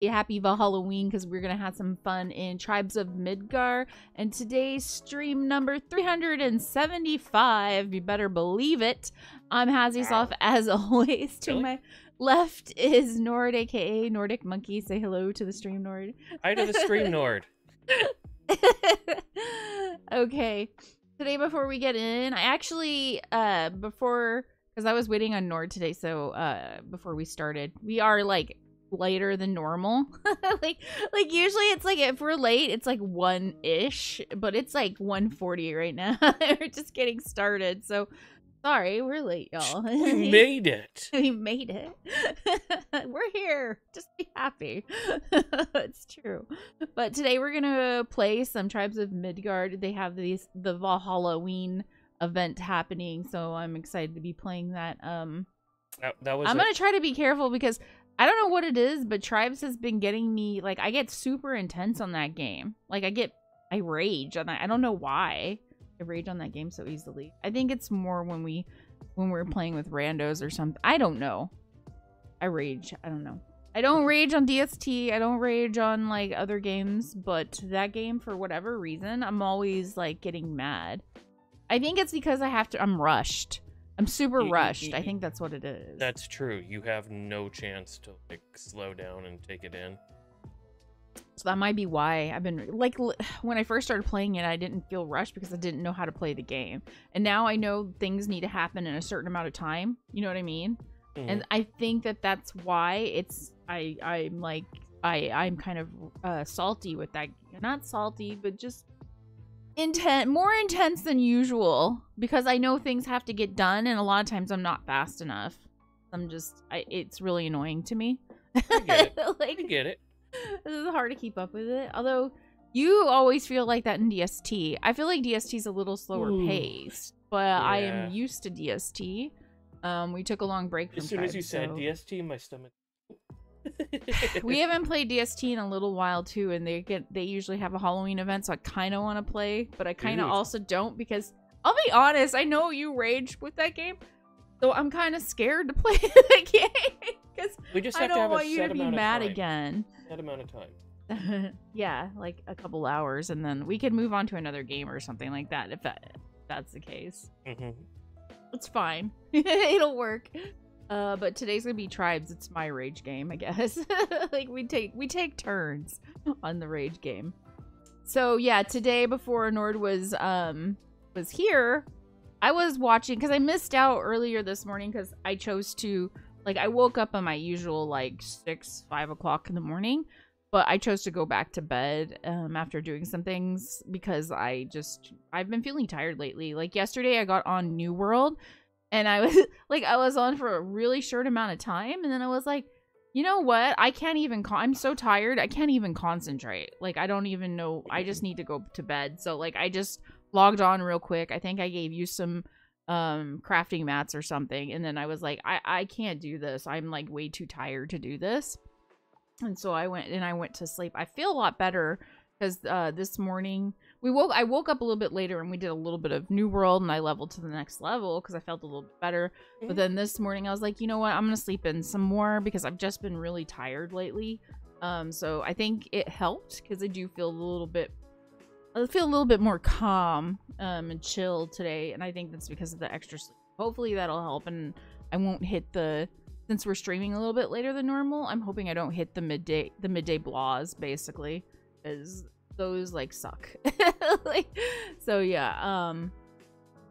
happy Halloween, because we're gonna have some fun in Tribes of Midgar. And today's stream number 375. You better believe it. I'm Hazisoff, as always. To my left is Nord, aka Nordic Monkey. Say hello to the stream, Nord. Hi to the stream, Nord. Okay. Today, before we get in, I actually, because I was waiting on Nord today, so before we started, we are like later than normal. like usually it's like, if we're late, it's like 1-ish, but it's like 1:40 right now. We're just getting started, so sorry, we're late, y'all. We made it. We made it. We're here. Just be happy. It's true. But today we're gonna play some Tribes of Midgard. They have the Halloween event happening, so I'm excited to be playing that. I'm gonna try to be careful because I don't know what it is, but Tribes has been getting me, like, I get super intense on that game. Like, I rage on that. I don't know why I rage on that game so easily. I think it's more when we're playing with randos or something. I don't know. I rage. I don't know. I don't rage on DST. I don't rage on, like, other games, but that game, for whatever reason, I'm always, like, getting mad. I think it's because I'm rushed. I'm super rushed. I think that's what it is. That's true. You have no chance to, like, slow down and take it in. So that might be why I've been, like, when I first started playing it, I didn't feel rushed because I didn't know how to play the game. And now I know things need to happen in a certain amount of time. You know what I mean? Mm-hmm. And I think that's why I'm kind of salty with that. Not salty, but just more intense than usual, because I know things have to get done, and a lot of times I'm not fast enough. It's really annoying to me. I get it. Like, I get it. It's hard to keep up with it. Although you always feel like that in DST. I feel like DST is a little slower paced, but yeah. I am used to DST. We took a long break from As soon as you said DST, my stomach. We haven't played DST in a little while too, and they usually have a Halloween event, so I kind of want to play, but I kind of also don't, because I'll be honest, I know you rage with that game, so I'm kind of scared to play the game because I don't want you to be mad again. That amount of time. Yeah, like a couple hours, and then we can move on to another game or something like that if that's the case. Mm-hmm. It's fine. It'll work. But today's gonna be Tribes. It's my rage game, I guess. Like, we take turns on the rage game. So yeah, today, before Nord was here, I was watching, because I missed out earlier this morning because I chose to, like, I woke up on my usual, like, 5 o'clock in the morning, but I chose to go back to bed after doing some things because I've been feeling tired lately. Like, yesterday I got on New World, and I was on for a really short amount of time, and then I was like, you know what? I can't even, I'm so tired, I can't even concentrate. Like, I don't even know, I just need to go to bed. So, like, I just logged on real quick. I think I gave you some crafting mats or something, and then I was like, I can't do this. I'm, like, way too tired to do this. And so I went to sleep. I feel a lot better because this morning I woke up a little bit later and we did a little bit of New World, and I leveled to the next level because I felt a little bit better. Mm-hmm. But then this morning I was like, you know what? I'm gonna sleep in some more because I've just been really tired lately. So I think it helped because I feel a little bit more calm and chill today, and I think that's because of the extra sleep. Hopefully that'll help, and I won't hit since we're streaming a little bit later than normal, I'm hoping I don't hit the midday blahs, basically, because those, like, suck. Like, so yeah,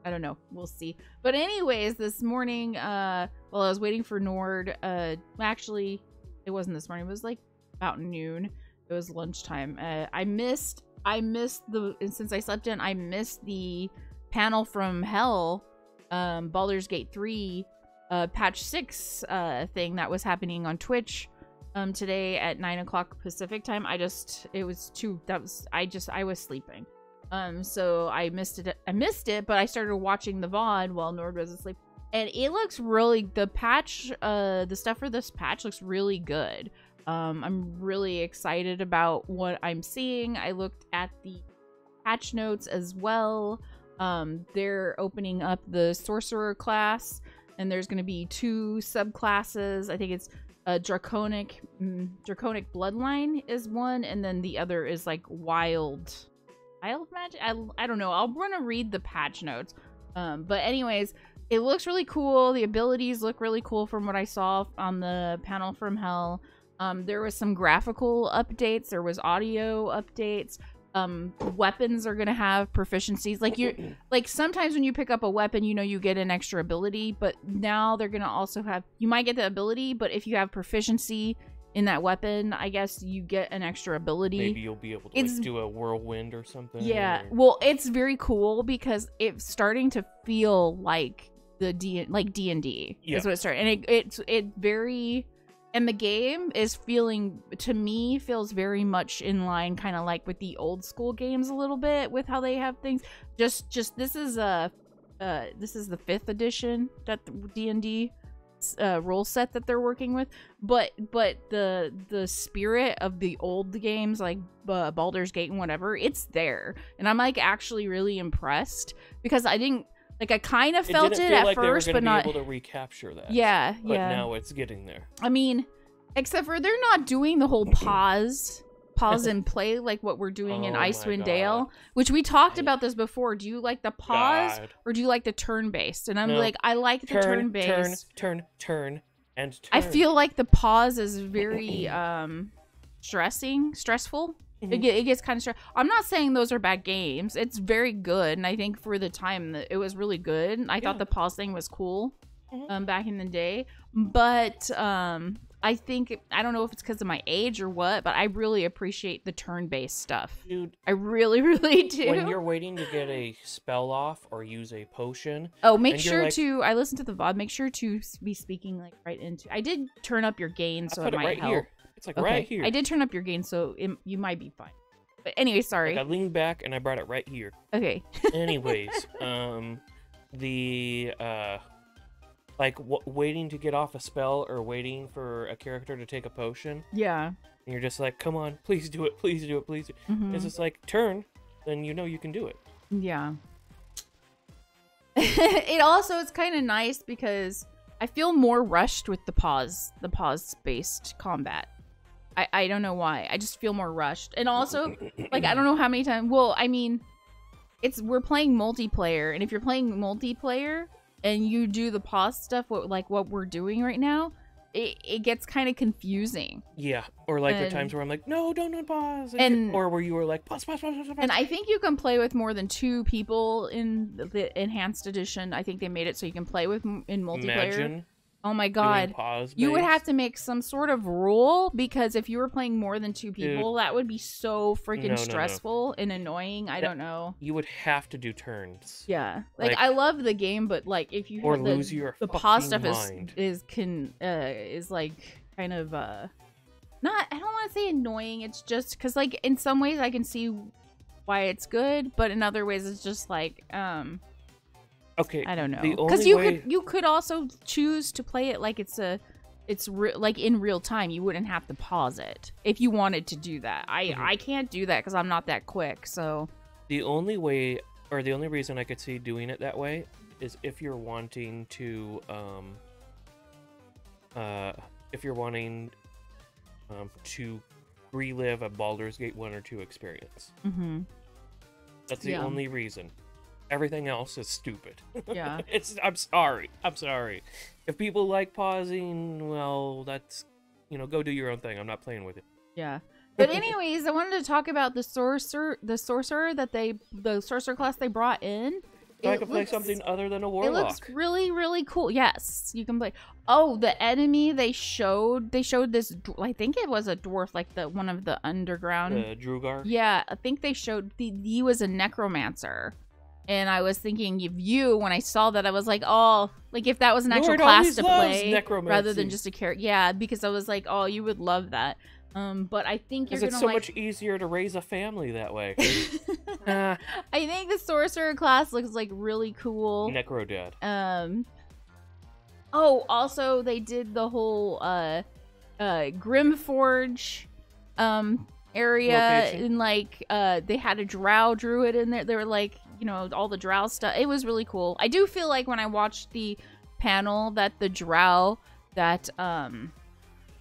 I don't know, we'll see. But anyways, this morning, while I was waiting for Nord, actually, it wasn't this morning, it was like about noon. It was lunchtime. I missed since I slept in, I missed the panel from Hell, Baldur's Gate 3, patch 6 thing that was happening on Twitch today at 9 o'clock Pacific time. I was sleeping. So I missed it, but I started watching the VOD while Nord was asleep. And it looks really, the stuff for this patch looks really good. I'm really excited about what I'm seeing. I looked at the patch notes as well. They're opening up the Sorcerer class, and there's going to be 2 subclasses. I think it's draconic bloodline is one, and then the other is like wild magic. I don't know. I'll want to read the patch notes. But anyways, it looks really cool. The abilities look really cool from what I saw on the panel from Hell. There was some graphical updates. There was audio updates. Weapons are gonna have proficiencies. Like sometimes when you pick up a weapon, you know, you get an extra ability, but now they're gonna also have, you might get the ability, but if you have proficiency in that weapon, I guess you get an extra ability. Maybe you'll be able to like, do a whirlwind or something. Yeah. Or... Well, it's very cool because it's starting to feel like the D&D. Yeah. That's what it started. And it very, and the game is feels very much in line, kind of like with the old school games a little bit with how they have things. Just this is the 5th edition that D&D rule set that they're working with, but the spirit of the old games like Baldur's Gate and whatever, it's there, and I'm like actually really impressed because I didn't like, I kind of felt it at first, but not able to recapture that. Yeah, but now it's getting there. I mean, except for they're not doing the whole pause and play like what we're doing in Icewind Dale, which we talked about this before. Do you like the pause or do you like the turn-based? And I'm like, I like the turn-based. Turn, and turn. I feel like the pause is very stressful. Mm-hmm. It gets kind of stressful. I'm not saying those are bad games. It's very good, and I think for the time it was really good. I thought the pause thing was cool back in the day, but I think, I don't know if it's because of my age or what, but I really appreciate the turn-based stuff. Dude, I really, really do. When you're waiting to get a spell off or use a potion. Oh, make sure to, I listened to the VOD, make sure to be speaking like right into, I did turn up your gain, so it might help. Here. It's like right here. I did turn up your gain, so you might be fine. But anyway, sorry. Like I leaned back and I brought it right here. Okay. Anyways, like waiting to get off a spell or waiting for a character to take a potion. Yeah. And you're just like, come on, please do it, please do it, please do it. Mm-hmm. It's just like, turn, then you know you can do it. Yeah. It's kind of nice because I feel more rushed with the pause-based combat. I don't know why. I just feel more rushed. And also, like, I don't know how many times, well, I mean, we're playing multiplayer, and if you're playing multiplayer, and you do the pause stuff, like what we're doing right now, it gets kind of confusing. Yeah, or like the times where I'm like, no, don't pause. Or where you were like, pause. And I think you can play with more than 2 people in the enhanced edition. I think they made it so you can play with in multiplayer. Imagine oh my god. You would have to make some sort of rule, because if you were playing more than 2 people, that would be so freaking stressful and annoying. I don't know. You would have to do turns. Yeah. Like I love the game, but like if you or have lose your the pause stuff mind. is like kind of not, I don't want to say annoying. It's just because like in some ways I can see why it's good, but in other ways it's just like okay, I don't know, because you could also choose to play it like like in real time. You wouldn't have to pause it if you wanted to do that. I can't do that because I'm not that quick. So the only way, or the only reason I could see doing it that way, is if you're wanting to to relive a Baldur's Gate 1 or 2 experience. That's the only reason. Everything else is stupid. Yeah. I'm sorry. If people like pausing, well, that's, go do your own thing. I'm not playing with it. Yeah. But anyways, I wanted to talk about the sorcerer the sorcerer class they brought in. So I can play something other than a warlock. It looks really, really cool. Yes, you can play. Oh, the enemy they showed this, I think it was a dwarf, like one of the underground. The Drugar? Yeah, I think they showed he was a necromancer. And I was thinking of you when I saw that. I was like, oh, like if that was an actual class to play rather than just a character. Yeah, because I was like, oh, you would love that. But I think you're gonna it's so much easier to raise a family that way. I think the sorcerer class looks like really cool. Necrodad. Oh, also they did the whole Grimforge area location. And like they had a drow druid in there. They were like, all the drow stuff. It was really cool. I do feel like when I watched the panel that the drow that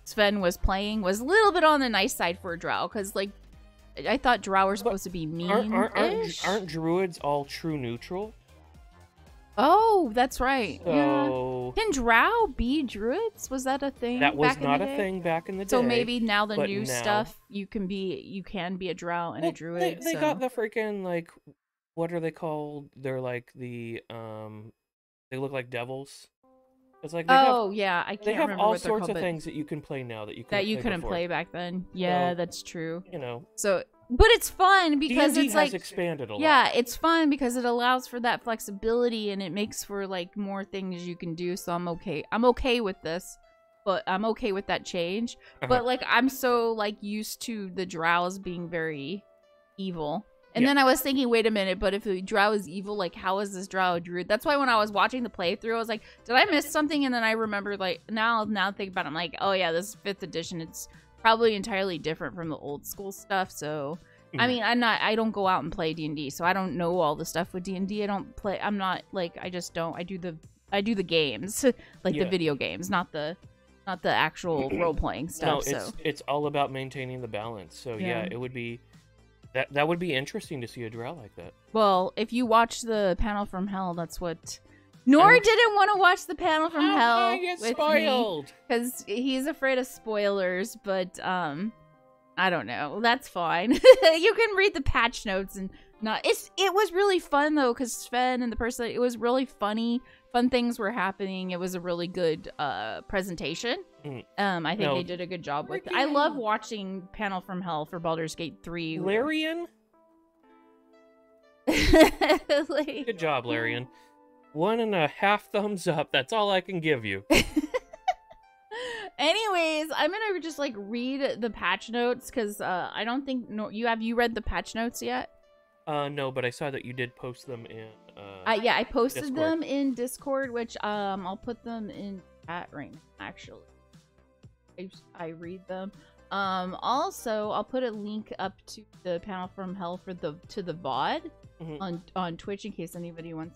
Sven was playing was a little bit on the nice side for a drow, because like I thought drow were supposed to be mean. Aren't druids all true neutral? Oh, that's right. So, yeah. Can drow be druids? Was that a thing? That was back not in the a day? thing back in the day. So maybe now the new now, stuff you can be a drow and a druid. They got the freaking like, what are they called? They're like the they look like devils. It's like they yeah, I can't they have remember all what they're sorts called, of things that you can play now that you couldn't play back then. Yeah, so, that's true. You know. So, but it's fun because D&D it's like has expanded a lot. Yeah, it's fun because it allows for that flexibility and it makes for like more things you can do. So I'm okay. I'm okay with this, but I'm okay with that change. But like I'm so like used to the drows being very evil. And then I was thinking, wait a minute, but if the drow is evil, like how is this drow a druid? That's why when I was watching the playthrough, I was like, did I miss something? And then I remembered, like, now think about it, I'm like, oh yeah, this is 5th edition. It's probably entirely different from the old school stuff. So, I mean, I don't go out and play D&D, so I don't know all the stuff with D&D. I'm not like, I just don't. I do the games, like the video games, not the actual role playing stuff. No, it's all about maintaining the balance. So yeah it would be. That would be interesting to see a drow like that. Well, if you watch the panel from hell, that's what... Nor didn't want to watch the panel from hell with me because he's afraid of spoilers, but I don't know. That's fine. You can read the patch notes and not... It was really fun, though, because Sven and the person... It was really funny. Fun things were happening. It was a really good presentation. I think they did a good job with it. I love watching Panel from Hell for Baldur's Gate 3. Larian? Good job, Larian. 1.5 thumbs up. That's all I can give you. Anyways, I'm gonna just like read the patch notes because I don't think you read the patch notes yet? No, but I saw that you did post them in yeah, I posted Discord. them in Discord, which I'll put them in chat right now, actually. I read them. Also, I'll put a link up to the Panel from Hell to the VOD on Twitch in case anybody wants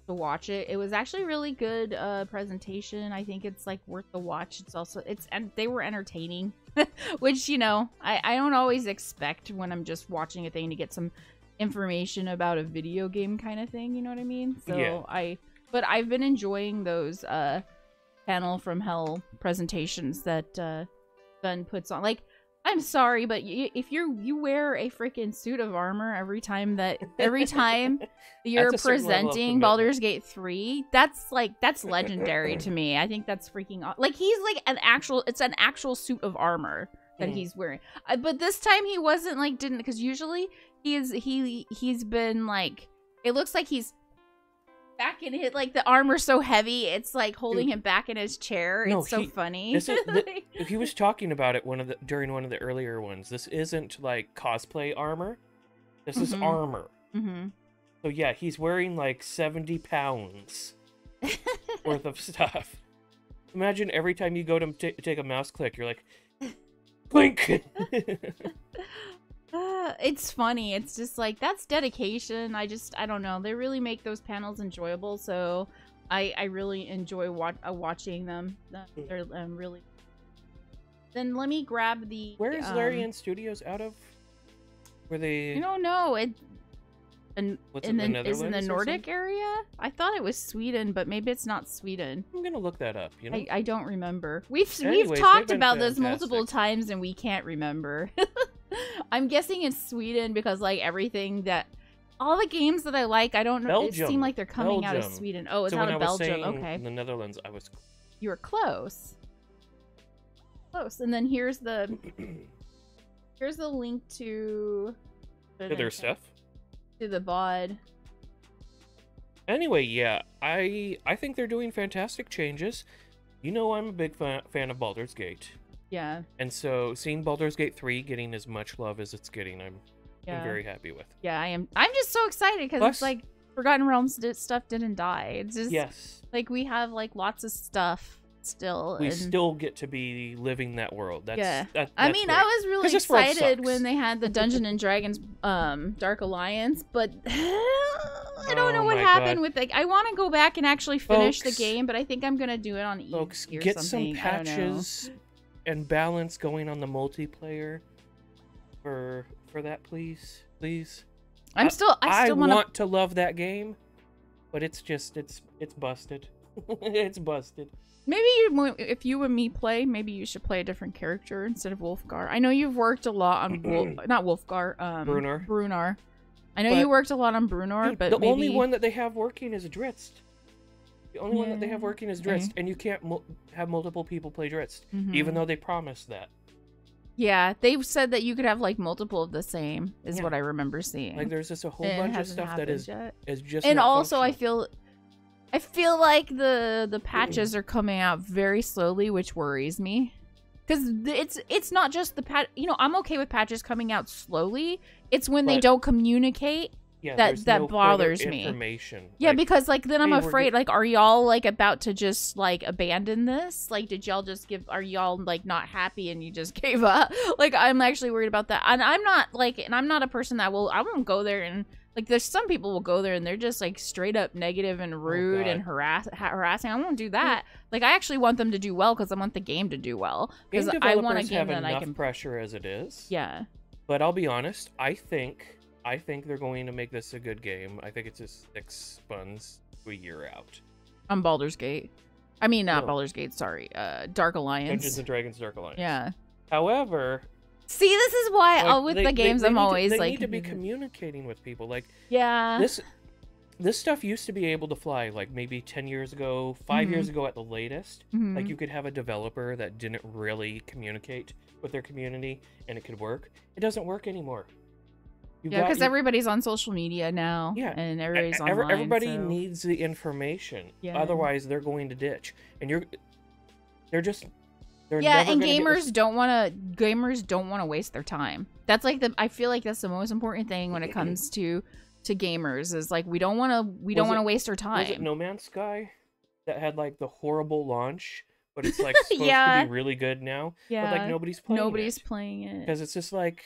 to watch it. It was actually a really good presentation. I think it's like worth the watch. And they were entertaining, which, you know, I don't always expect when I'm just watching a thing to get some information about a video game kind of thing, you know what I mean? So but I've been enjoying those Panel from Hell presentations that Ben puts on. Like, I'm sorry, but if you wear a freaking suit of armor every time you're presenting Baldur's Gate 3, that's legendary to me. I think that's freaking like he's like it's an actual suit of armor that he's wearing. But this time he wasn't like because usually he's been like, it looks like he's back in it, like the armor's so heavy it's like holding him back in his chair. It's so funny. He was talking about it during one of the earlier ones. This isn't like cosplay armor. This is armor. So yeah, he's wearing like 70 pounds worth of stuff. Imagine every time you go to take a mouse click, you're like, blink. It's funny. It's just like, that's dedication. I don't know. They really make those panels enjoyable. So I really enjoy watching them. They're really. Then let me grab the. Where is Larian Studios out of? Were they? I don't know. Is in the Nordic something? area? I thought it was Sweden, but maybe it's not Sweden. I'm gonna look that up. You know, I don't remember. We've Anyways, talked about this multiple times and we can't remember. I'm guessing it's Sweden because like everything that all the games that I like, I don't know. Belgium. It seemed like they're coming out of Sweden. Oh, it's out of Belgium. Okay, the Netherlands. You were close. And then here's the link to their stuff. To the VOD. Anyway, yeah, I think they're doing fantastic changes. You know, I'm a big fan of Baldur's Gate. Yeah. And so seeing Baldur's Gate 3 getting as much love as it's getting, I'm very happy with. Yeah, I am. I'm just so excited because it's like Forgotten Realms stuff didn't die. It's just like we have like lots of stuff still. We and... still get to be living that world. That's, yeah. that's I mean, great. I was really This world excited sucks. when they had the Dungeons and Dragons Dark Alliance, but I don't know what happened with it. I want to go back and actually finish the game, but I think I'm gonna do it on easy or get something. some patches and balance going on the multiplayer for that, please. I still want to love that game, but it's busted. It's busted. Maybe if you and me play, maybe you should play a different character instead of Wolfgar. I know you've worked a lot on not Wolfgar, Brunar. I know you worked a lot on Brunar, but the only one that they have working is Drizzt. The only one that they have working is Drizzt, and you can't have multiple people play Drizzt, even though they promised that. Yeah, they've said that you could have like multiple of the same, is what I remember seeing. Like there's just a whole bunch of stuff that is just. And not also, functional. I feel like the patches are coming out very slowly, which worries me. Because it's not just the patch. You know, I'm okay with patches coming out slowly. It's when they don't communicate that no bothers me. Yeah, like, because like then I'm afraid. Like, are y'all like about to just like abandon this? Like, did y'all just are y'all like not happy and you just gave up? Like, I'm actually worried about that. And I'm not a person that I won't go there and. Like, there's some people will go there and they're just, like, straight up negative and rude and harassing. I won't do that. Like, I actually want them to do well because I want the game to do well. Because I want a game that I can... pressure as it is. Yeah. But I'll be honest, I think they're going to make this a good game. I think it's just 6 months to a year out. On Baldur's Gate. I mean, not Baldur's Gate, sorry. Dark Alliance. Dungeons and Dragons Dark Alliance. Yeah. However... See, this is why with the games I'm always they like... They need to be communicating with people. Like, yeah. This stuff used to be able to fly, like, maybe 10 years ago, 5 years ago at the latest. Like, you could have a developer that didn't really communicate with their community, and it could work. It doesn't work anymore. Because everybody's on social media now. Yeah. And everybody's online. Everybody needs the information. Yeah. Otherwise, they're going to ditch. And they're just... and gamers don't want to waste their time. That's like I feel like that's the most important thing when it comes to gamers is like we don't want to waste our time. Was it No Man's Sky that had like the horrible launch, but it's like supposed to be really good now? Yeah. But like nobody's playing it because it's just like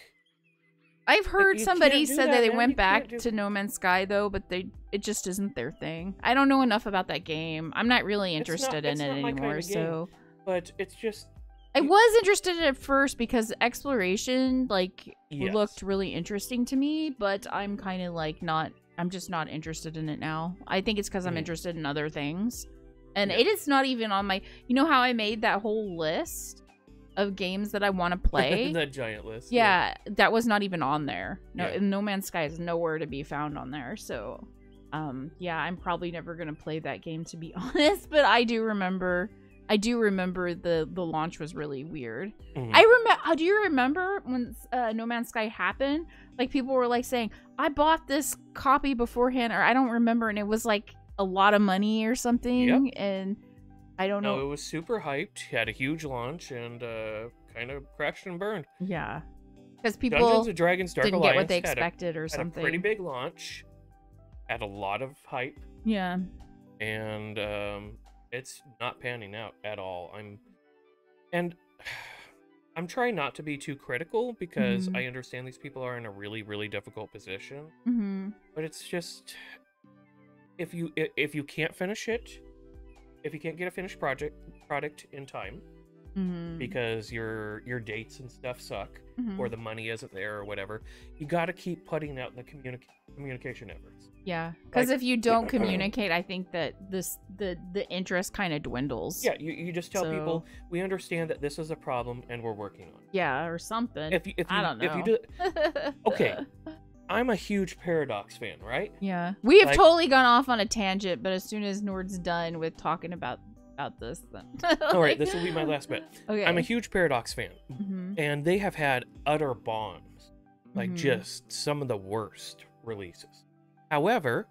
I've heard somebody said that they went back to No Man's Sky though, but it just isn't their thing. I don't know enough about that game. I'm not really interested in it anymore. So. But it's just... I was interested in it first because exploration, like, looked really interesting to me, but I'm kind of, like, I'm just not interested in it now. I think it's because I'm interested in other things. And it is not even on my... You know how I made that whole list of games that I want to play? That giant list. Yeah, that was not even on there. No Man's Sky is nowhere to be found on there, so... yeah, I'm probably never going to play that game, to be honest, but I do remember the launch was really weird. Do you remember when No Man's Sky happened? Like people were like saying, I bought this copy beforehand, or I don't remember, and it was like a lot of money or something. And I don't know. No, it was super hyped, had a huge launch, and kind of crashed and burned. Yeah. Because people Dungeons and Dragons Dark didn't Alliance get what they expected or something. Had a pretty big launch, had a lot of hype. Yeah. And it's not panning out at all. I'm trying not to be too critical because I understand these people are in a really, really difficult position. But it's just if you can't finish it, if you can't get a finished product in time, because your dates and stuff suck, or the money isn't there or whatever, you got to keep putting out the communication efforts. Yeah, because if you don't communicate, I think that the interest kind of dwindles. Yeah, you just tell people, we understand that this is a problem and we're working on it. Yeah, or something. I don't know. If you do, okay, I'm a huge Paradox fan, right? Yeah, we have totally gone off on a tangent, but as soon as Nord's done with talking about this, then all right, this will be my last bit. Okay, I'm a huge Paradox fan, and they have had utter bombs, like just some of the worst releases. However,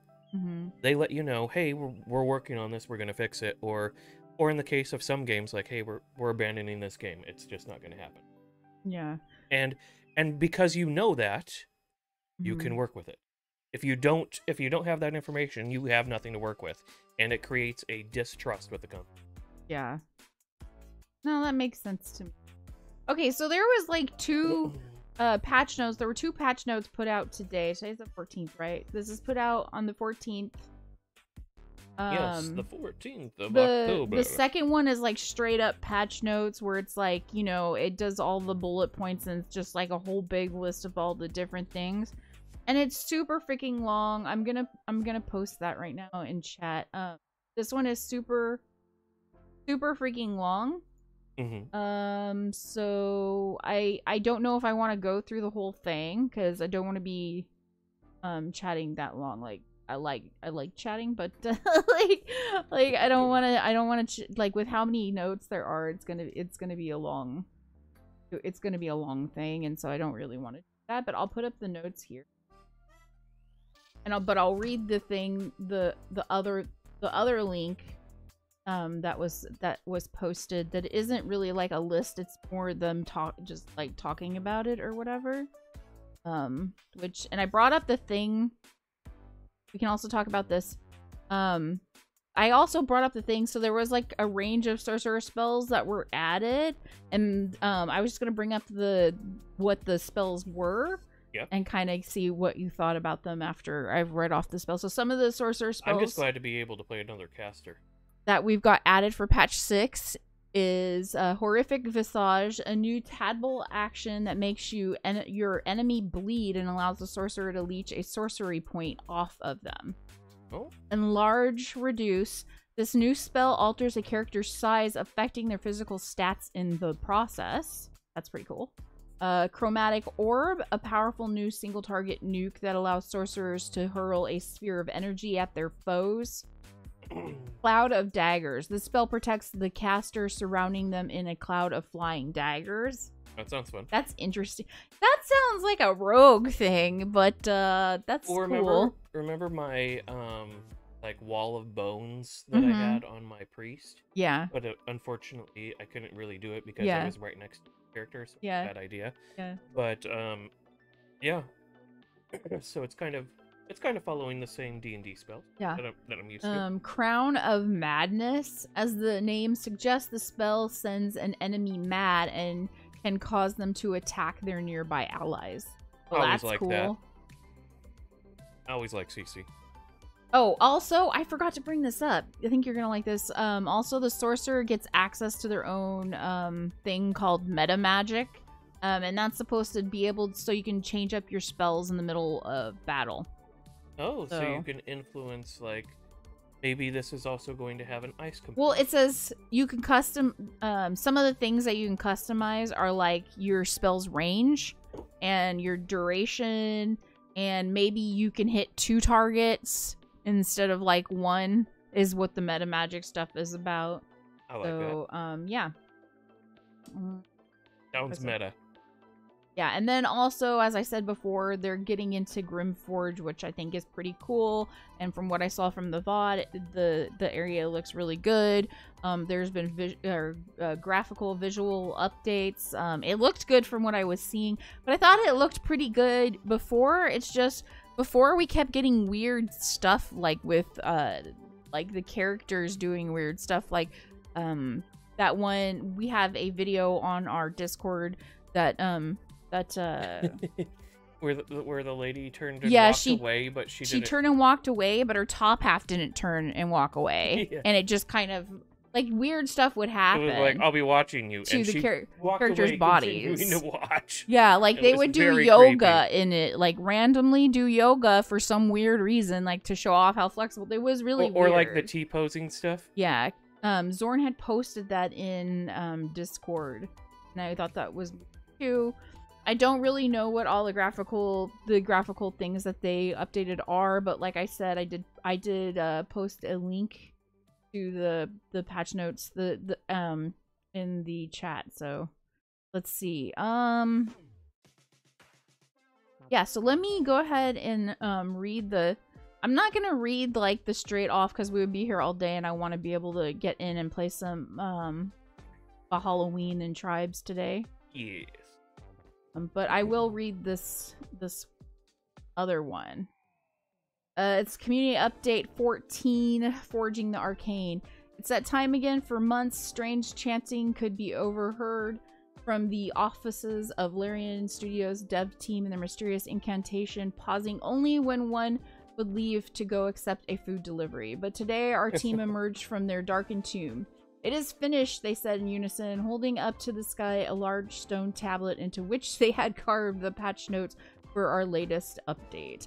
they let you know, hey, we're working on this, we're gonna fix it, or in the case of some games, like, hey, we're abandoning this game, it's just not gonna happen. Yeah. And because you know that, you can work with it. If you don't have that information, you have nothing to work with, and it creates a distrust with the company. Yeah. No, that makes sense to me. Okay, so there was like two patch notes. There were 2 patch notes put out today. Today's the 14th, right? This is put out on the 14th. Yes, the 14th of the October. The second one is like straight up patch notes where it's like, you know, it does all the bullet points and it's just like a whole big list of all the different things. And it's super freaking long. I'm gonna post that right now in chat. This one is super freaking long. Mm-hmm. So I don't know if I want to go through the whole thing because I don't want to be chatting that long. Like I like chatting, but like I don't want to like with how many notes there are, it's gonna be a long thing, and so I don't really want to do that. But I'll put up the notes here, and I'll read the thing, the other link that was posted that isn't really like a list. It's more them just like talking about it or whatever. And I brought up the thing. We can also talk about this. I also brought up the thing. So there was like a range of sorcerer spells that were added, and I was just gonna bring up what the spells were. Yep. And kind of see what you thought about them after I've read off the spells. So some of the sorcerer spells. I'm just glad to be able to play another caster. That we've got added for patch 6 is Horrific Visage, a new tadpole action that makes your enemy bleed and allows the sorcerer to leech a sorcery point off of them. Oh. Enlarge Reduce. This new spell alters a character's size, affecting their physical stats in the process. That's pretty cool. Chromatic Orb, a powerful new single target nuke that allows sorcerers to hurl a sphere of energy at their foes. Cloud of Daggers. This spell protects the caster, surrounding them in a cloud of flying daggers. That sounds fun. That's interesting. That sounds like a rogue thing, but that's cool. Remember my like wall of bones that I had on my priest? Yeah. But unfortunately, I couldn't really do it because I was right next to the character, so bad idea. Yeah. But yeah. So it's kind of following the same D&D spell that I'm used to. Crown of Madness. As the name suggests, the spell sends an enemy mad and can cause them to attack their nearby allies. Well, that's cool. That. I always like CC. Oh, also, I forgot to bring this up. I think you're gonna like this. Also, the sorcerer gets access to their own thing called Metamagic. And that's supposed to be able so you can change up your spells in the middle of battle. Oh, so you can influence, like, maybe this is also going to have an ice component. Well, it says you can custom, some of the things that you can customize are, like, your spell's range and your duration, and maybe you can hit 2 targets instead of, like, 1, is what the Metamagic stuff is about. I like that. Yeah. Sounds meta. Yeah, and then also, as I said before, they're getting into Grimforge, which I think is pretty cool. And from what I saw from the VOD, the area looks really good. There's been graphical visual updates. It looked good from what I was seeing, but I thought it looked pretty good before. It's just before we kept getting weird stuff, like with like the characters doing weird stuff. Like that one, we have a video on our Discord that where the lady turned and walked away, but she turned and walked away, but her top half didn't turn and walk away. And it just kind of like weird stuff would happen. It was like, I'll be watching you, to and the she characters' bodies. To watch. Yeah, like they would do yoga in it, like randomly do yoga for some weird reason, like to show off how flexible. It was really or weird. like the T-posing stuff. Yeah, Zorn had posted that in Discord, and I thought that was too. I don't really know what all the graphical things that they updated are, but like I said, I did post a link to the patch notes in the chat. So let's see. Yeah, so let me go ahead and read I'm not gonna read like the straight off because we would be here all day, and I want to be able to get in and play some Halloween and Tribes today. Yes. But I will read this other one. It's Community Update 14, Forging the Arcane. It's that time again. For months, strange chanting could be overheard from the offices of Larian Studios' dev team and their mysterious incantation, pausing only when one would leave to go accept a food delivery. But today, our team emerged from their darkened tomb. It is finished, they said in unison, holding up to the sky a large stone tablet into which they had carved the patch notes for our latest update.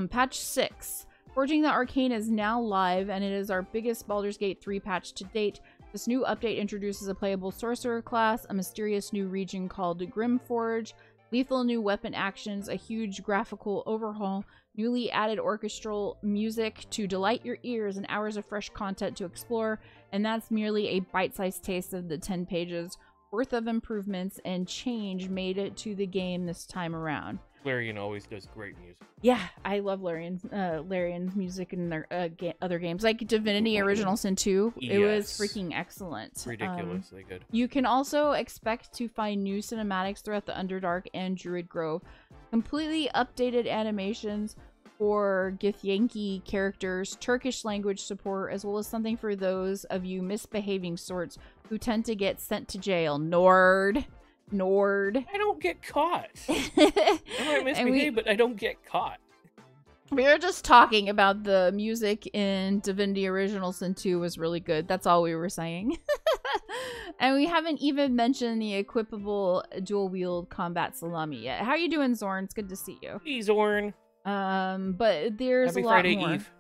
Patch 6. Forging the Arcane is now live, and it is our biggest Baldur's Gate 3 patch to date. This new update introduces a playable sorcerer class, a mysterious new region called Grimforge, lethal new weapon actions, a huge graphical overhaul, newly added orchestral music to delight your ears, and hours of fresh content to explore. And that's merely a bite-sized taste of the 10 pages worth of improvements and change made to the game this time around. Larian always does great music. Yeah, I love Larian's music in their other games, like Divinity Original Sin 2. It was freaking excellent. Ridiculously good. You can also expect to find new cinematics throughout the Underdark and Druid Grove, completely updated animations for Githyanki characters, Turkish language support, as well as something for those of you misbehaving sorts who tend to get sent to jail. Nord. I don't get caught. I might misbehave, but I don't get caught. We were just talking about the music in Divinity Original Sin 2 was really good. That's all we were saying. And we haven't even mentioned the equipable dual-wield combat salami yet. How are you doing, Zorn? It's good to see you. Hey, Zorn. But there's Happy a lot Friday more. Eve.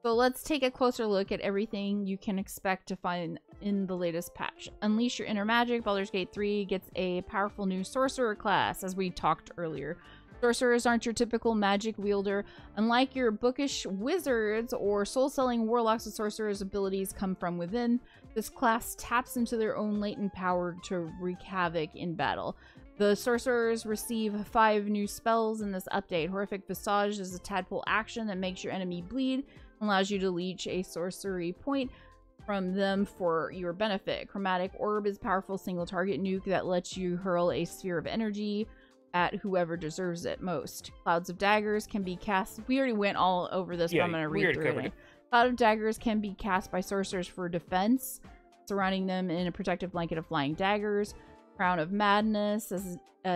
So let's take a closer look at everything you can expect to find in the latest patch. Unleash your inner magic. Baldur's Gate 3 gets a powerful new sorcerer class, as we talked earlier. Sorcerers aren't your typical magic wielder. Unlike your bookish wizards or soul-selling warlocks, the sorcerer's abilities come from within. This class taps into their own latent power to wreak havoc in battle. The sorcerers receive 5 new spells in this update. Horrific Visage is a tadpole action that makes your enemy bleed, allows you to leech a sorcery point from them for your benefit. Chromatic Orb is a powerful single target nuke that lets you hurl a sphere of energy at whoever deserves it most. Clouds of Daggers can be cast. We already went all over this, but I'm going to read through it. Cloud of Daggers can be cast by sorcerers for defense, surrounding them in a protective blanket of flying daggers. Crown of Madness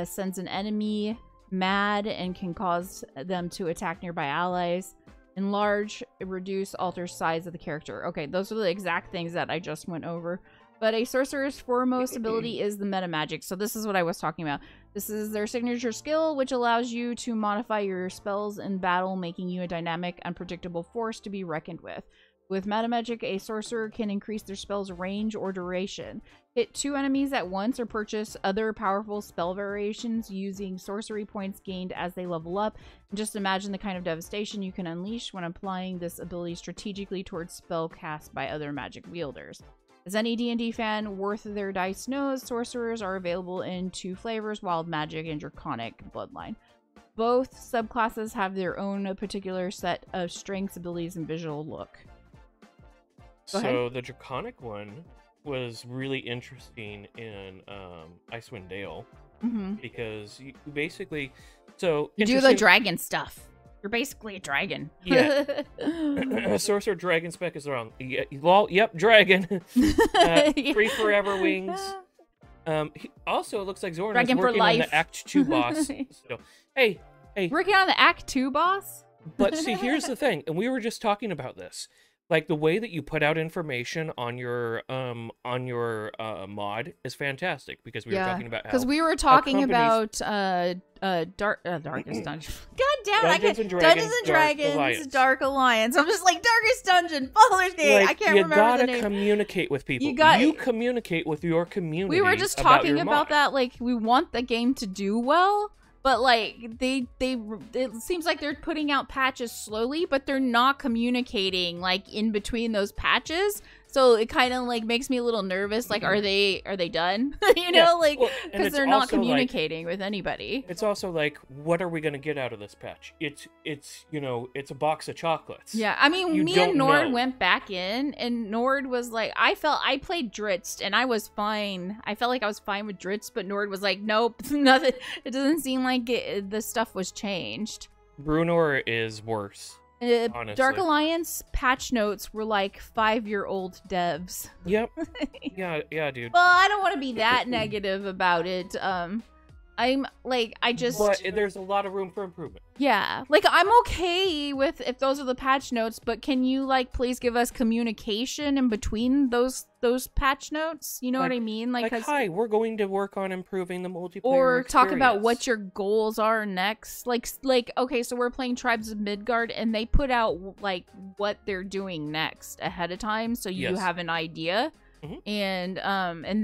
sends an enemy mad and can cause them to attack nearby allies. Enlarge, reduce, alter size of the character. Okay, those are the exact things that I just went over. But a sorcerer's foremost ability is the Metamagic. So this is what I was talking about. This is their signature skill, which allows you to modify your spells in battle, making you a dynamic, unpredictable force to be reckoned with. With Metamagic, a sorcerer can increase their spell's range or duration, hit 2 enemies at once, or purchase other powerful spell variations using sorcery points gained as they level up. And just imagine the kind of devastation you can unleash when applying this ability strategically towards spell cast by other magic wielders. As any D&D fan worth their dice knows, sorcerers are available in 2 flavors, Wild Magic and Draconic Bloodline. Both subclasses have their own particular set of strengths, abilities, and visual look. So the Draconic one was really interesting in Icewind Dale, because you basically you do the dragon stuff. You're basically a dragon. Yeah. Sorcerer dragon spec is wrong. Yeah, yep, dragon. Free forever wings. Also, it looks like Zorn is working on the Act 2 boss. So, hey. Working on the Act 2 boss? But see, here's the thing, and we were just talking about this. Like, the way that you put out information on your mod is fantastic, because we were talking about how... Because we were talking about Darkest Dungeon. God damn it! Dungeons and Dragons, Dark Alliance. I'm just like, Darkest Dungeon, Baldur's Gate. Like, I can't remember the name. You gotta communicate with people. You communicate with your community. We were just talking about that. Like, we want the game to do well. But, like, it seems like they're putting out patches slowly, but they're not communicating, like, in between those patches. So it kind of, like, makes me a little nervous. Like, are they done? You know, like, because they're not communicating with anybody. It's also like, what are we going to get out of this patch? It's you know, it's a box of chocolates. Yeah, I mean, me and Nord went back in, and Nord was like, I played Dritz, and I was fine. I felt like I was fine with Dritz, but Nord was like, nope, nothing. It doesn't seem like the stuff was changed. Bruenor is worse. Dark Alliance patch notes were like 5-year-old devs. Yep. Yeah, dude. Well, I don't want to be that negative about it. I'm like, But there's a lot of room for improvement. Yeah, like I'm okay with if those are the patch notes, but can you like please give us communication in between those patch notes? You know what I mean? Like hi, we're going to work on improving the multiplayer or experience. Talk about what your goals are next. Like okay, so we're playing Tribes of Midgard, and they put out like what they're doing next ahead of time, so you have an idea. And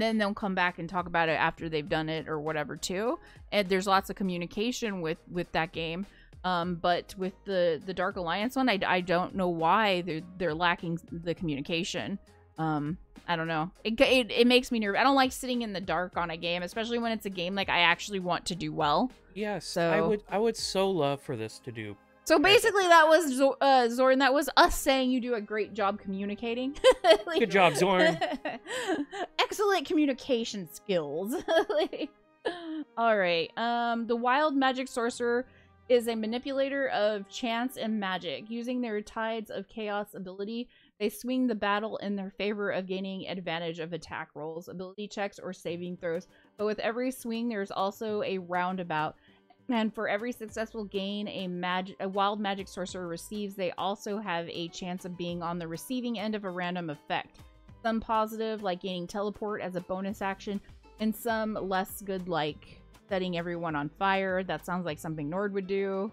then they'll come back and talk about it after they've done it or whatever too. And there's lots of communication with that game. But with the Dark Alliance one, I don't know why they're lacking the communication. I don't know. It makes me nervous. I don't like sitting in the dark on a game, especially when it's a game like I actually want to do well. Yes, so I would so love for this to do. So basically, that was Zorn. That was us saying you do a great job communicating. Like, good job, Zorn. Excellent communication skills. All right. The Wild Magic Sorcerer is a manipulator of chance and magic. Using their Tides of Chaos ability, they swing the battle in their favor of gaining advantage of attack rolls, ability checks, or saving throws. But with every swing, there's also a roundabout. And for every successful gain a Wild Magic Sorcerer receives, they also have a chance of being on the receiving end of a random effect. Some positive, like gaining teleport as a bonus action, and some less good, like setting everyone on fire. That sounds like something Nord would do.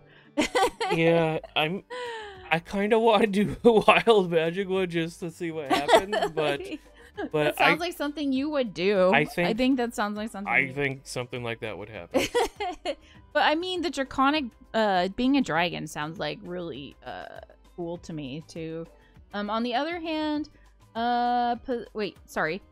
Yeah, I kind of want to do a Wild Magic one just to see what happens, but that sounds like something you would do. I think that sounds like something. I think something like that would happen. But I mean, the draconic, being a dragon sounds like really cool to me too. On the other hand,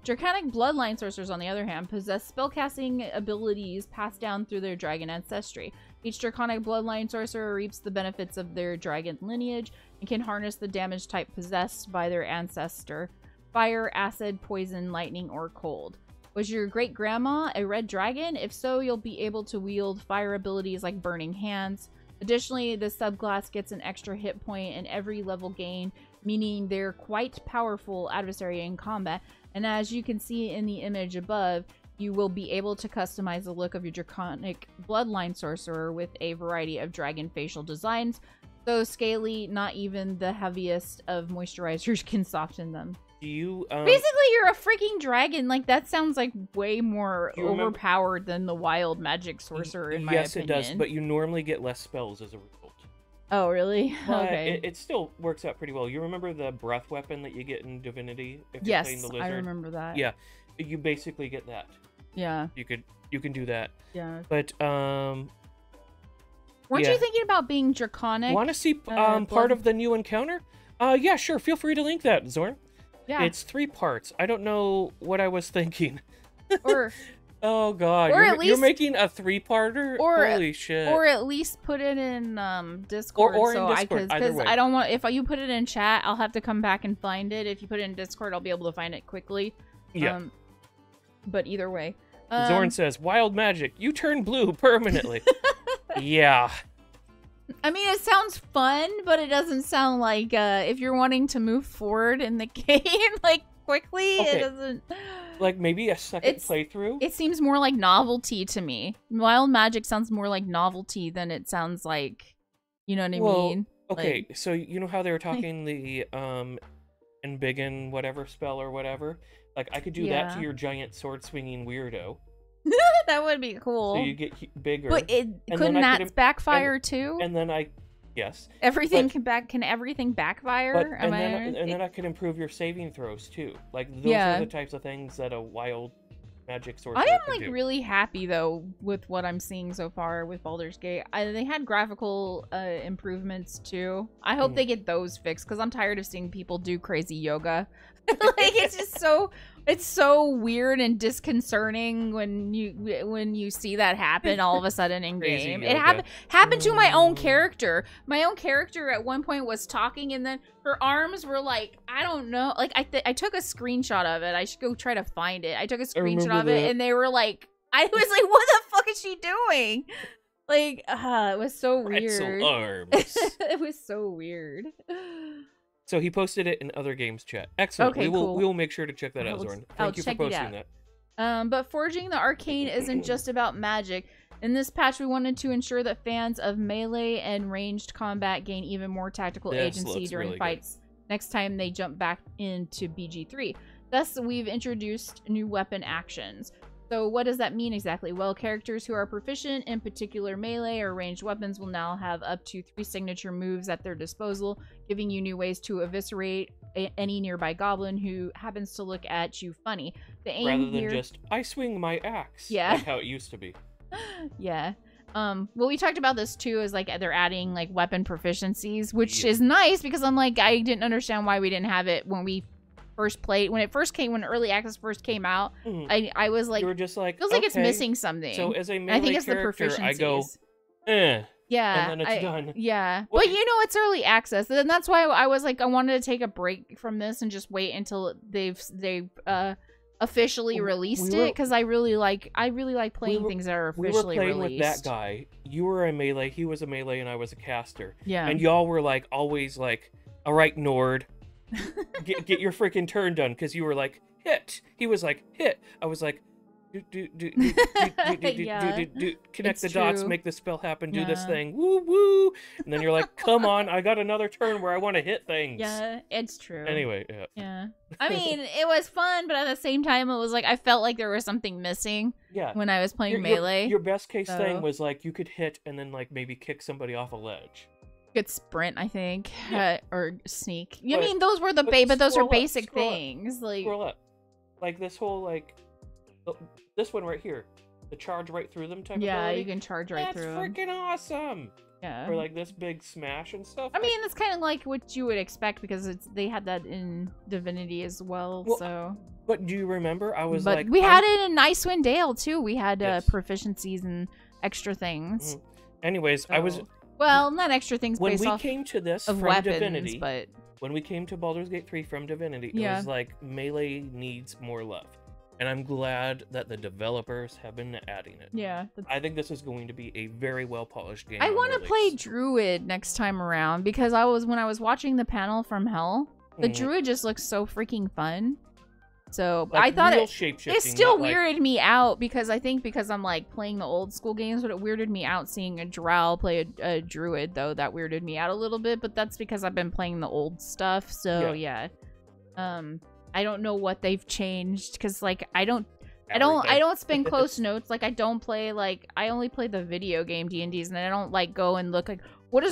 draconic bloodline sorcerers on the other hand possess spellcasting abilities passed down through their dragon ancestry. Each draconic bloodline sorcerer reaps the benefits of their dragon lineage and can harness the damage type possessed by their ancestor: fire, acid, poison, lightning, or cold. Was your great-grandma a red dragon? If so, you'll be able to wield fire abilities like Burning Hands. Additionally, the subclass gets an extra hit point in every level gain, meaning they're quite powerful adversary in combat. And as you can see in the image above, you will be able to customize the look of your draconic bloodline sorcerer with a variety of dragon facial designs. So scaly, not even the heaviest of moisturizers can soften them. Do you basically you're a freaking dragon? Like that sounds like way more overpowered than the Wild Magic Sorcerer in my opinion. Yes, it does, but you normally get less spells as a result. Oh, really? But okay. It still works out pretty well. You remember the breath weapon that you get in Divinity if yes, you're playing the lizard? I remember that. Yeah, you basically get that. Yeah. You can do that. Yeah. But weren't you thinking about being draconic? Want to see part of the new encounter? Yeah, sure. Feel free to link that, Zorn. Yeah. It's 3 parts. I don't know what I was thinking. Or oh god, you're making a 3-parter? Holy shit. Or at least put it in Discord. Or in Discord, because I don't want, if you put it in chat, I'll have to come back and find it. If you put it in Discord, I'll be able to find it quickly. Yeah. But either way. Zorn says, Wild Magic, you turn blue permanently. Yeah. I mean, it sounds fun, but it doesn't sound like if you're wanting to move forward in the game, like, quickly, it doesn't... Like, maybe a second playthrough? It seems more like novelty to me. Wild Magic sounds more like novelty than it sounds like, you know what I mean? Okay, like, so you know how they were talking the, Embiggen whatever spell or whatever? Like, I could do that to your giant sword-swinging weirdo. That would be cool. So you get bigger. But couldn't that backfire too? And then yes. Everything can everything backfire? And then I could improve your saving throws too. Like those are the types of things that a Wild Magic Sorcerer I am can do. Really happy though with what I'm seeing so far with Baldur's Gate. They had graphical improvements too. I hope they get those fixed because I'm tired of seeing people do crazy yoga. Like it's just so weird and disconcerting when you see that happen all of a sudden in game. It happened to my own character. My own character at one point was talking and then her arms were like, I don't know, like I took a screenshot of it. I should go try to find it. I took a screenshot of it and they were like, I was like, what the fuck is she doing? Like, it was so Pretzel weird. arms. It was so weird. So he posted it in other games chat. Excellent. Okay, we cool. will make sure to check that out, Zorn. Thank you for posting that. But forging the Arcane isn't just about magic. In this patch, we wanted to ensure that fans of melee and ranged combat gain even more tactical agency during fights next time they jump back into BG3. Thus, we've introduced new weapon actions. So what does that mean exactly? Well, characters who are proficient in particular melee or ranged weapons will now have up to 3 signature moves at their disposal, giving you new ways to eviscerate any nearby goblin who happens to look at you funny. The aim rather than here... just, I swing my axe. Yeah. Like how it used to be. Yeah. Well, we talked about this too, is like they're adding like weapon proficiencies, which is nice because I'm like, I didn't understand why we didn't have it when we first played, when early access first came out. I was like, you were just like, feels like it's missing something. So as a melee I think it's character, the proficiencies. I go, yeah, and then it's done. Yeah, Well, but you know it's early access, and that's why I was like, I wanted to take a break from this and just wait until they've officially released it, because I really like playing things that are officially released. We were playing with that guy. You were a melee, he was a melee, and I was a caster. Yeah, and y'all were like always like, all right, Nord. get your freaking turn done, because you were like, hit. He was like, hit. I was like, connect the dots, make the spell happen, do this thing, woo woo. And then you're like, come on, I got another turn where I want to hit things. Yeah, it's true. Anyway, yeah. I mean, it was fun, but at the same time, it was like I felt like there was something missing. Yeah. When I was playing melee. Your best case thing was like you could hit and then like maybe kick somebody off a ledge. Good sprint, I think, or sneak. I mean, those were but those are basic things. Like scroll up, like this whole like this one right here, the charge right through them type. You can charge right through them. That's freaking awesome. Yeah. Or like this big smash and stuff. I mean, it's kind of like what you would expect because they had that in Divinity as well. So. But do you remember? We had it in Icewind Dale too. We had proficiencies and extra things. Anyways, so... Well, not extra things when based we off came to this of from weapons, Divinity, but when we came to Baldur's Gate 3 from Divinity, it was like melee needs more love. And I'm glad that the developers have been adding it. Yeah. I think this is going to be a very well-polished game. I want to play Druid next time around because when I was watching the panel from Hell, the Druid just looks so freaking fun. So like I thought it still weirded me out because I'm like playing the old school games, but it weirded me out seeing a Drow play a Druid, though. That weirded me out a little bit, but that's because I've been playing the old stuff. So yeah. I don't know what they've changed because like I don't spend close notes. Like I don't play I only play the video game D&Ds, and I don't like go and look like what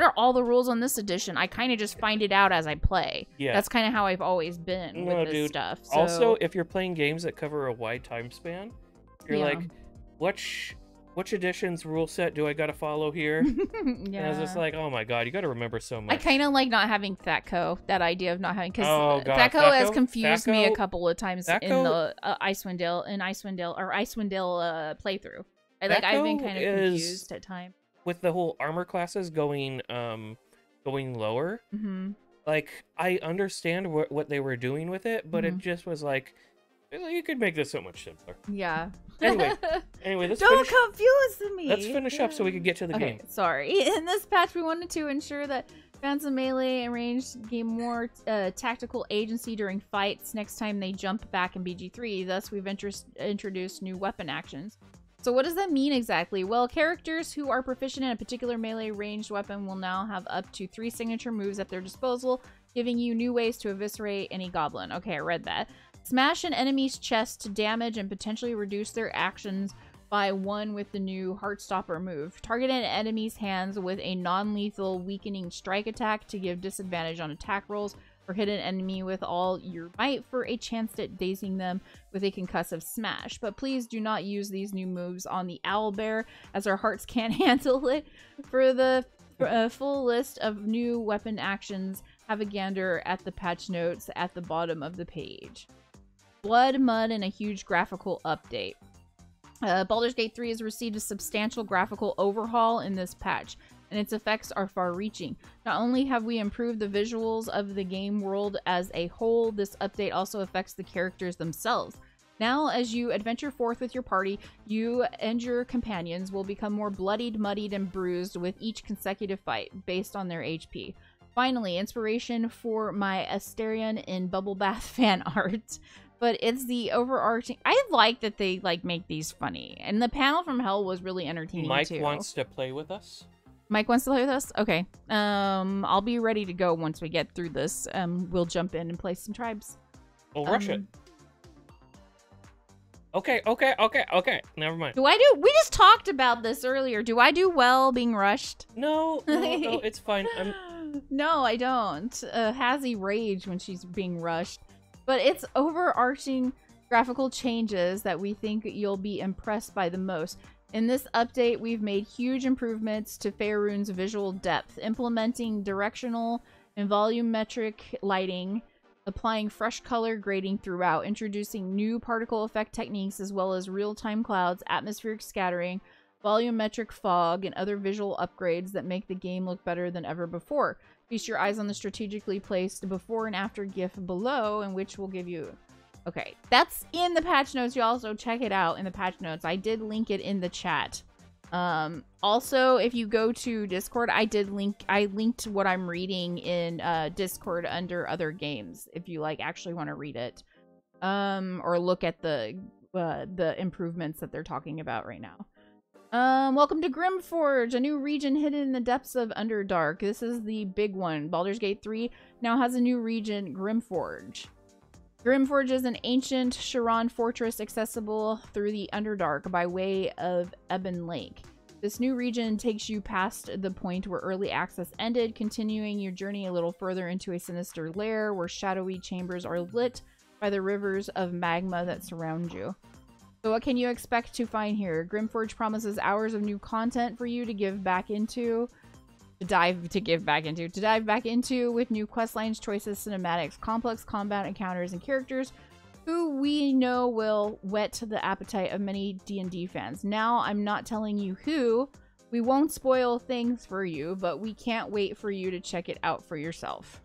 are all the rules on this edition. I kind of just find it out as I play. Yeah, that's kind of how I've always been with this stuff. So... Also, if you're playing games that cover a wide time span, you're like, which edition's rule set do I gotta follow here? And I was just like, oh my god, you gotta remember so much. I kind of like not having THAC0, that idea of not having, because THAC0 has confused me a couple of times in the Icewind Dale playthrough. I've been kind of confused at times. With the whole armor classes going lower, like I understand what they were doing with it, but it just was like, you could make this so much simpler. Yeah. Anyway, don't confuse me. Let's finish up so we can get to the game. Sorry. In this patch, we wanted to ensure that fans of melee and ranged gain more tactical agency during fights next time they jump back in BG3. Thus, we've introduced new weapon actions. So what does that mean exactly? Well, characters who are proficient in a particular melee ranged weapon will now have up to 3 signature moves at their disposal, giving you new ways to eviscerate any goblin. Okay, I read that. Smash an enemy's chest to damage and potentially reduce their actions by 1 with the new Heartstopper move. Target an enemy's hands with a non-lethal weakening strike attack to give disadvantage on attack rolls, or hit an enemy with all your might for a chance at dazing them with a concussive smash. But please do not use these new moves on the owlbear, as our hearts can't handle it. For the full list of new weapon actions, have a gander at the patch notes at the bottom of the page. Blood, mud, and a huge graphical update. Baldur's Gate 3 has received a substantial graphical overhaul in this patch, and its effects are far-reaching. Not only have we improved the visuals of the game world as a whole, this update also affects the characters themselves. Now, as you adventure forth with your party, you and your companions will become more bloodied, muddied, and bruised with each consecutive fight, based on their HP. Finally, inspiration for my Asterion in Bubble Bath fan art. But it's the overarching... I like that they, like, make these funny. And the panel from Hell was really entertaining, Mike too. wants to play with us. Mike wants to play with us? Okay. I'll be ready to go once we get through this. We'll jump in and play some tribes. We'll rush it. Okay. Never mind. We just talked about this earlier. Do I do well being rushed? No, it's fine. No, I don't. Hazzy rage when she's being rushed. But it's overarching graphical changes that we think you'll be impressed by the most. In this update, we've made huge improvements to Faerun's visual depth, implementing directional and volumetric lighting, applying fresh color grading throughout, introducing new particle effect techniques as well as real-time clouds, atmospheric scattering, volumetric fog, and other visual upgrades that make the game look better than ever before. Feast your eyes on the strategically placed before and after GIF below, in which we'll give you... Okay, that's in the patch notes. You also check it out in the patch notes. I did link it in the chat. Also, if you go to Discord, I linked what I'm reading in Discord under other games, if you like actually want to read it. Or look at the improvements that they're talking about right now. Welcome to Grimforge, a new region hidden in the depths of Underdark. This is the big one. Baldur's Gate 3 now has a new region, Grimforge. Grimforge is an ancient Sharon fortress accessible through the Underdark by way of Ebon Lake. This new region takes you past the point where early access ended, continuing your journey a little further into a sinister lair where shadowy chambers are lit by the rivers of magma that surround you. So what can you expect to find here? Grimforge promises hours of new content for you to dive back into with new questlines, choices, cinematics, complex combat encounters, and characters who we know will whet the appetite of many D&D fans. Now, I'm not telling you who. We won't spoil things for you, but we can't wait for you to check it out for yourself.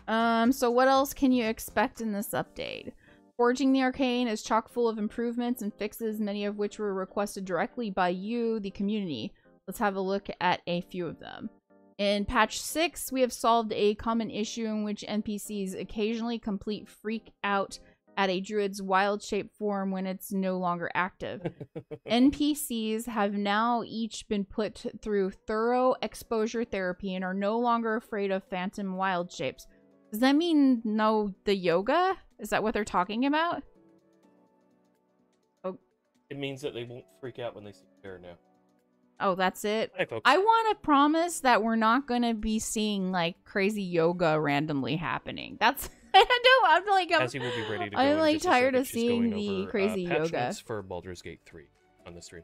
So what else can you expect in this update? Forging the Arcane is chock full of improvements and fixes, many of which were requested directly by you, the community. Let's have a look at a few of them. In patch 6, we have solved a common issue in which NPCs occasionally complete freak out at a druid's wild shape form when it's no longer active. NPCs have now each been put through thorough exposure therapy and are no longer afraid of phantom wild shapes. Does that mean no the yoga? Is that what they're talking about? Oh. It means that they won't freak out when they see Bear now. Oh, that's it? Hi, folks. I want to promise that we're not going to be seeing, like, crazy yoga randomly happening. That's... I'm like... As will be ready to go I'm, like, just tired a of seeing the over, crazy patch yoga. notes for Baldur's Gate 3 on the stream.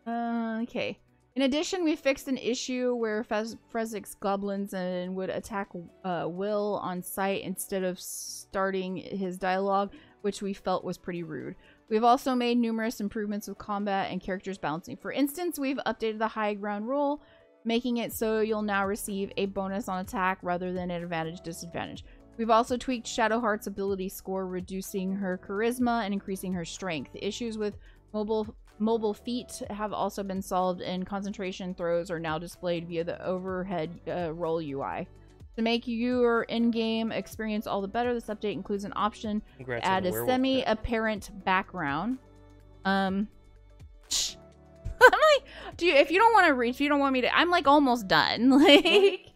Okay. In addition, we fixed an issue where Frezzik's goblins would attack Will on sight instead of starting his dialogue, which we felt was pretty rude. We've also made numerous improvements with combat and characters balancing. For instance, we've updated the high ground rule, making it so you'll now receive a bonus on attack rather than an advantage-disadvantage. We've also tweaked Shadowheart's ability score, reducing her charisma and increasing her strength. Issues with mobile feat have also been solved, and concentration throws are now displayed via the overhead roll UI. To make your in-game experience all the better, this update includes an option to add a semi-apparent background. I'm like, if you don't want to read, if you don't want me to, I'm like almost done. like,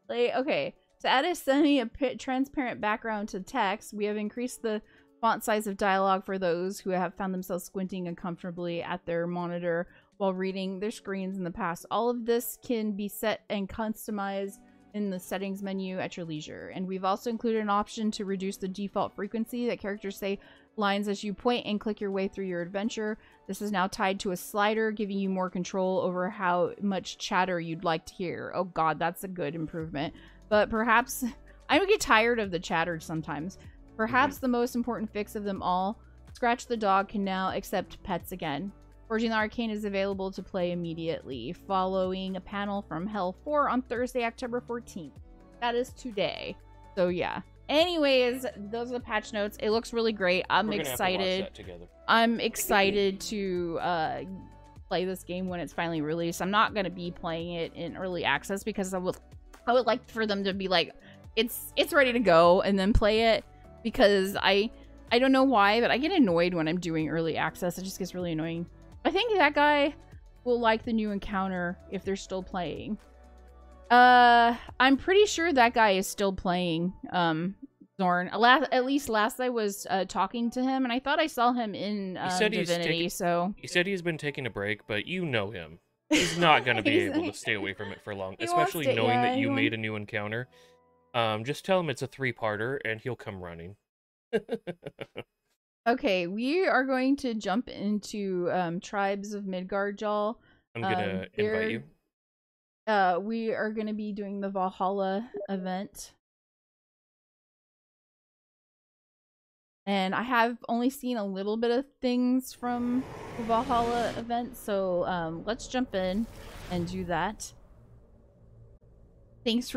okay. To add a semi-transparent background to text, we have increased the font size of dialogue for those who have found themselves squinting uncomfortably at their monitor while reading their screens in the past. All of this can be set and customized in the settings menu at your leisure. And we've also included an option to reduce the default frequency that characters say lines as you point and click your way through your adventure. This is now tied to a slider, giving you more control over how much chatter you'd like to hear. Oh god, that's a good improvement. But perhaps, I would get tired of the chatter sometimes. Perhaps the most important fix of them all, Scratch the Dog can now accept pets again. Forging the Arcane is available to play immediately, following a panel from Hell 4 on Thursday, October 14th. That is today. So yeah. anyways, those are the patch notes. It looks really great. I'm excited. I'm excited to play this game when it's finally released. I'm not gonna be playing it in early access because I would like for them to be like, it's ready to go and then play it, because I don't know why, but I get annoyed when I'm doing early access. It just gets really annoying. I think that guy will like the new encounter if they're still playing. I'm pretty sure that guy is still playing, Zorn. At least last I was talking to him, and I thought I saw him in Divinity, so... He said he's been taking a break, but you know him. He's not going to be able to stay away from it for long, especially knowing that you made a new encounter. Just tell him it's a 3-parter, and he'll come running. Okay, we are going to jump into Tribes of Midgard, y'all. I'm gonna invite you. We are gonna be doing the Valhalla event. And I have only seen a little bit of things from the Valhalla event, so let's jump in and do that. Thanks for